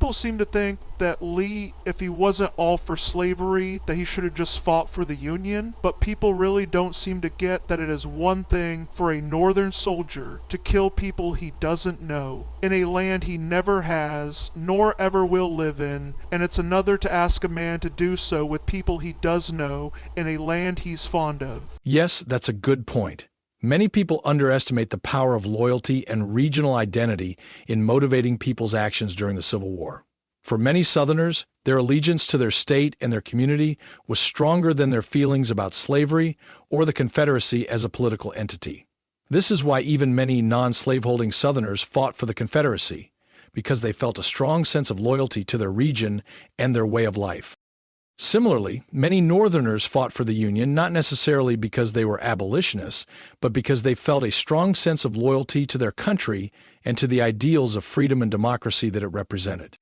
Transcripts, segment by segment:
People seem to think that Lee, if he wasn't all for slavery, that he should have just fought for the Union, but people really don't seem to get that it is one thing for a Northern soldier to kill people he doesn't know, in a land he never has, nor ever will live in, and it's another to ask a man to do so with people he does know, in a land he's fond of. Yes, that's a good point. Many people underestimate the power of loyalty and regional identity in motivating people's actions during the Civil War. For many Southerners, their allegiance to their state and their community was stronger than their feelings about slavery or the Confederacy as a political entity. This is why even many non-slaveholding Southerners fought for the Confederacy, because they felt a strong sense of loyalty to their region and their way of life. Similarly, many Northerners fought for the Union not necessarily because they were abolitionists, but because they felt a strong sense of loyalty to their country and to the ideals of freedom and democracy that it represented.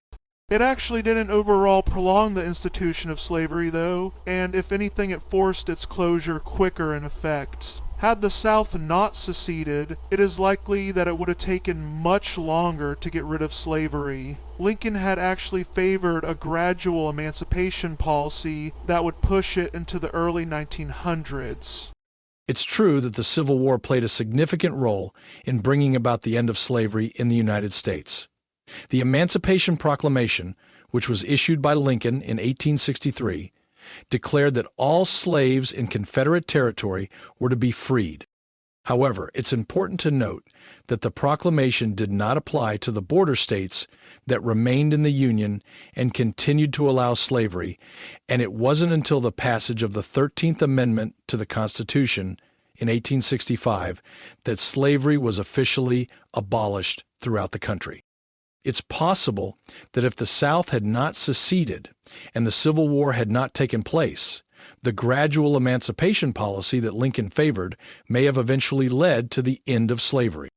It actually didn't overall prolong the institution of slavery, though, and if anything, it forced its closure quicker in effect. Had the South not seceded, it is likely that it would have taken much longer to get rid of slavery. Lincoln had actually favored a gradual emancipation policy that would push it into the early 1900s. It's true that the Civil War played a significant role in bringing about the end of slavery in the United States. The Emancipation Proclamation, which was issued by Lincoln in 1863, declared that all slaves in Confederate territory were to be freed. However, it's important to note that the proclamation did not apply to the border states that remained in the Union and continued to allow slavery, and it wasn't until the passage of the 13th Amendment to the Constitution in 1865 that slavery was officially abolished throughout the country. It's possible that if the South had not seceded and the Civil War had not taken place, the gradual emancipation policy that Lincoln favored may have eventually led to the end of slavery.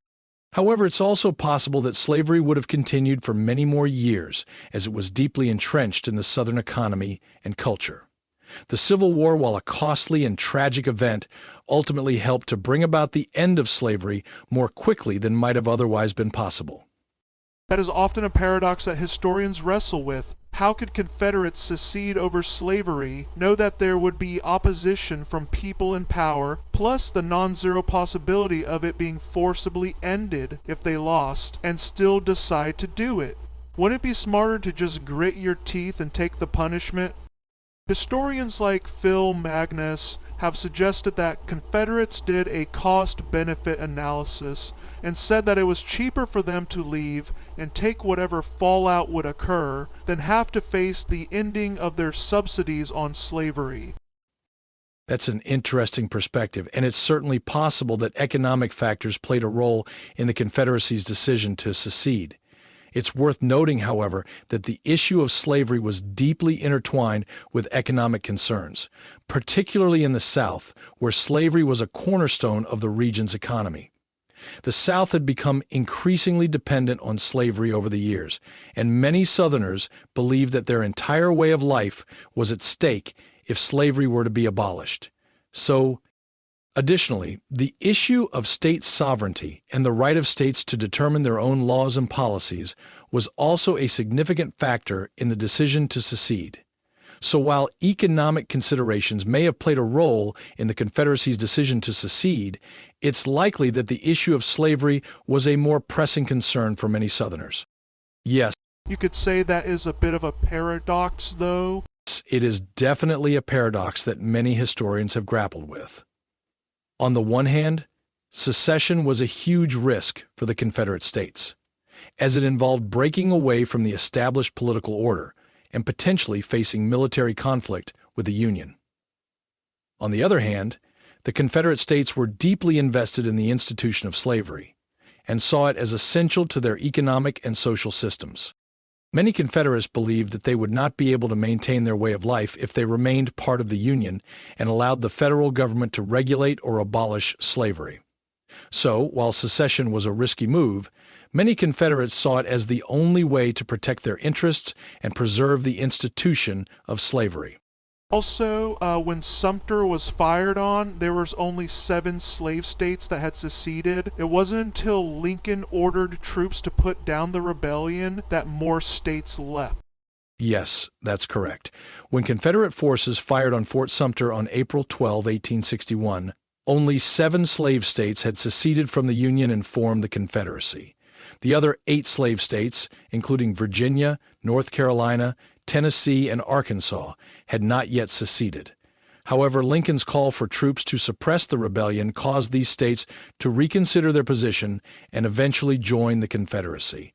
However, it's also possible that slavery would have continued for many more years as it was deeply entrenched in the Southern economy and culture. The Civil War, while a costly and tragic event, ultimately helped to bring about the end of slavery more quickly than might have otherwise been possible. That is often a paradox that historians wrestle with. How could Confederates secede over slavery, know that there would be opposition from people in power, plus the non-zero possibility of it being forcibly ended if they lost, and still decide to do it? Wouldn't it be smarter to just grit your teeth and take the punishment? Historians like Phil Magnus have suggested that Confederates did a cost-benefit analysis and said that it was cheaper for them to leave and take whatever fallout would occur than have to face the ending of their subsidies on slavery. That's an interesting perspective, and it's certainly possible that economic factors played a role in the Confederacy's decision to secede. It's worth noting, however, that the issue of slavery was deeply intertwined with economic concerns, particularly in the South, where slavery was a cornerstone of the region's economy. The South had become increasingly dependent on slavery over the years, and many Southerners believed that their entire way of life was at stake if slavery were to be abolished. Additionally, the issue of state sovereignty and the right of states to determine their own laws and policies was also a significant factor in the decision to secede. So while economic considerations may have played a role in the Confederacy's decision to secede, it's likely that the issue of slavery was a more pressing concern for many Southerners. Yes, You could say that is a bit of a paradox, though. it is definitely a paradox that many historians have grappled with. On the one hand, secession was a huge risk for the Confederate States, as it involved breaking away from the established political order and potentially facing military conflict with the Union. On the other hand, the Confederate States were deeply invested in the institution of slavery and saw it as essential to their economic and social systems. Many Confederates believed that they would not be able to maintain their way of life if they remained part of the Union and allowed the federal government to regulate or abolish slavery. So, while secession was a risky move, many Confederates saw it as the only way to protect their interests and preserve the institution of slavery. Also, when Sumter was fired on, there was only 7 slave states that had seceded. It wasn't until Lincoln ordered troops to put down the rebellion that more states left. Yes, that's correct. When Confederate forces fired on Fort Sumter on April 12, 1861, only 7 slave states had seceded from the Union and formed the Confederacy. The other 8 slave states, including Virginia, North Carolina, Tennessee, and Arkansas, had not yet seceded. However, Lincoln's call for troops to suppress the rebellion caused these states to reconsider their position and eventually join the Confederacy.